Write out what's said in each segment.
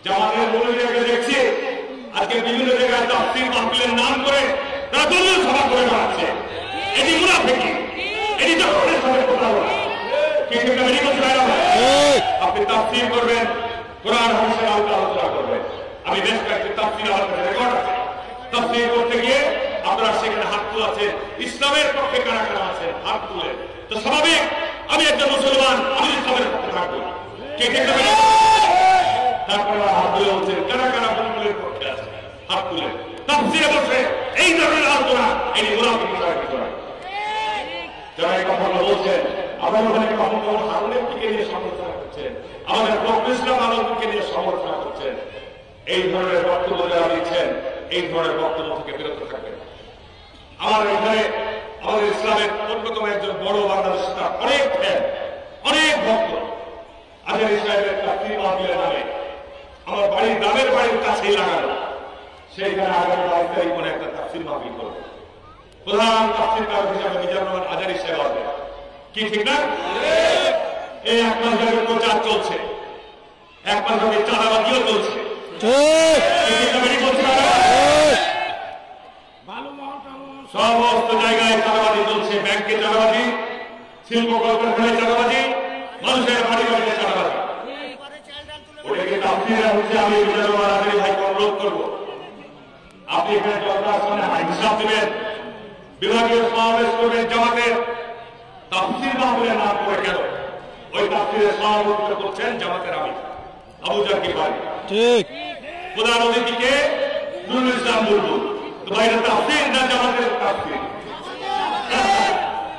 জামাতের মুরব্বীদেরকে দেখছি আজকে বিভিন্ন জায়গায় তাফসীর মাহফিলের নাম করে তারা দলীয় সভা করে বেড়াচ্ছে। এটি মুনাফিকি, এটি জামাতের সাথে কথা বলা। কিন্তু মেনে করতে পারে না। আপনি তাফসীর করবেন, কোরআন হাদিসের আলোচনা করবেন। আমি বেশ কয়েকটি তাফসীর আলোচনা রেকর্ড আছে। তাফসীর করতে গিয়ে আপনারা সেখানে হাত তুলেছেন, ইসলামের পক্ষে কারা কারা আছেন হাত তুলে। তো স্বাভাবিক আমি একজন মুসলমান, আমি ইসলামের পক্ষে থাকবো। কে কে তারপরে হাত তুলে বলছেন কারা কারা বুলবুলের পক্ষে আছে হাত তুলে। তাফসীরে বসে এই ধরনের আলোচনা এটি মুনাফিক বিষয় নয়। যারা এই কথাগুলো বলছেন আবার ওখানে কখনো হারুনের দিকে নিয়ে সমালোচনা করছেন, আমাদের ফখরুল ইসলাম আলমগীরকে নিয়ে সমালোচনা করছেন। এই ধরনের বক্তব্য যারা দিচ্ছেন এই ধরনের বক্তব্য থেকে বিরত থাকবেন। আমার এখানে আমাদের ইসলামের অন্যতম একজন বড় বাংলাদেশ অনেক ফ্যান, অনেক ভক্ত আজহারী সাহেবের তাফসীর মাহফিলের নামে আমার বাড়ির গ্রামের বাড়ির কাছেই লাগানো, সেইখানে আগামী 22 তারিখ করে একটা তাফসীর মাহফিল করবে। প্রধান তাফসীরকার হিসাবে মিজানুর রহমান আজহারী সাহেব আসবে। কি ঠিক না? এই এক মাস ধরে প্রচার চলছে, এক মাস ধরে চাঁদাবাজিও চলছে। সমস্ত জায়গায় চাঁদাবাজি চলছে, ব্যাংকে চাঁদাবাজি, শিল্প কলকারখানায় চাঁদাবাজি, মানুষের বাড়ি বাড়িতে চাঁদাবাজি। ওটাকে তাফসীরে হচ্ছে আমি মিজানুর রহমান আজহারী ভাইকে অনুরোধ করবো, আপনি এখানে জনতার সামনে হিসাব দেবেন, বিভাগীয় সমাবেশ করবেন জামাতের। তাফসীর মাহফিলের নাম করে কেন? ওই তাফসীরের সভাপতিত্ব করছেন জামাতের আমির আবু জাকির ভাই, ঠিক। প্রধান অতিথিকে নুরুল ইসলাম বুলবুল। তো ভাই এটা তাফসীর না জামাতের তাফসীর?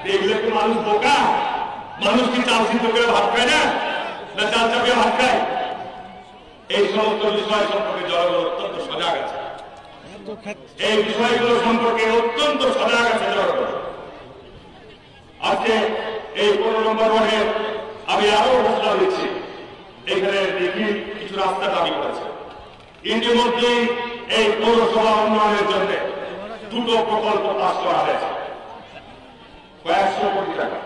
দেখলে কি মানুষ বোকা? মানুষ কি চাল সিদ্ধ করে ভাত খায় না, না চাল চাপিয়ে ভাত খায়? এই সমস্ত বিষয় সম্পর্কে জনগণ অত্যন্ত সজাগ আছে, এই বিষয়গুলো সম্পর্কে অত্যন্ত সজাগ আছে জনগণ। আজকে এই 15 নম্বর ওয়ার্ডে আমি আরো ঘোষণা দিচ্ছি, এখানে দেখি কিছু রাস্তা দাবি করেছে। ইতিমধ্যে এই পৌরসভা উন্নয়নের জন্য দুটো প্রকল্প পাস করা হয়েছে, কয়েকশো কোটি টাকা।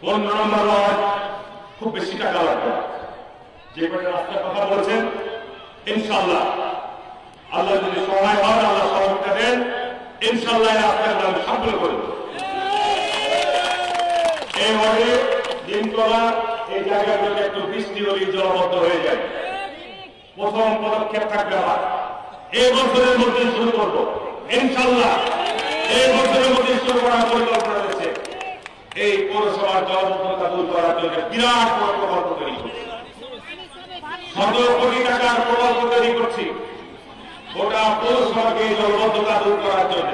15 নম্বর ওয়ার্ড খুব বেশি টাকা লাগবে। যে কটা রাস্তার কথা বলেছেন ইনশাআল্লাহ আল্লাহ যদি সহায় হয়, আল্লাহ সহযোগিতা দেন, ইনশাআল্লাহ রাস্তাগুলো আমি সফল করব। এই ওয়ার্ডে দিনতলা এই জায়গাগুলোতে একটু বৃষ্টি হলে জলবদ্ধ হয়ে যায়। প্রথম পদক্ষেপ থাকবে আমার এই বছরের মধ্যে শুরু করব ইনশাআল্লাহ। এই বছরের মধ্যে শুরু করার পরিকল্পনা রয়েছে। এই পৌরসভার জলবদ্ধতা দূর করার জন্য বিরাট বড় প্রকল্প তৈরি করছি, 17 কোটি টাকার প্রকল্প তৈরি করছি গোটা পৌরসভাকে জলবদ্ধতা দূর করার জন্য।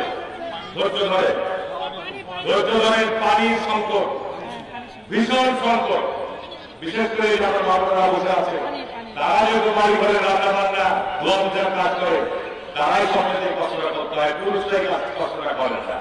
ধৈর্য ধরে পানির সংকট, ভীষণ সংকট, বিশেষ করে যারা বাবারা বসে আছে তারা যেহেতু বাড়ি ঘরে রান্না বান্না ধোয়া মোছার কাজ করে, তারাই সবচেয়ে কষ্টটা করতে হয়, পুরুষরাই কষ্টটা করেন না।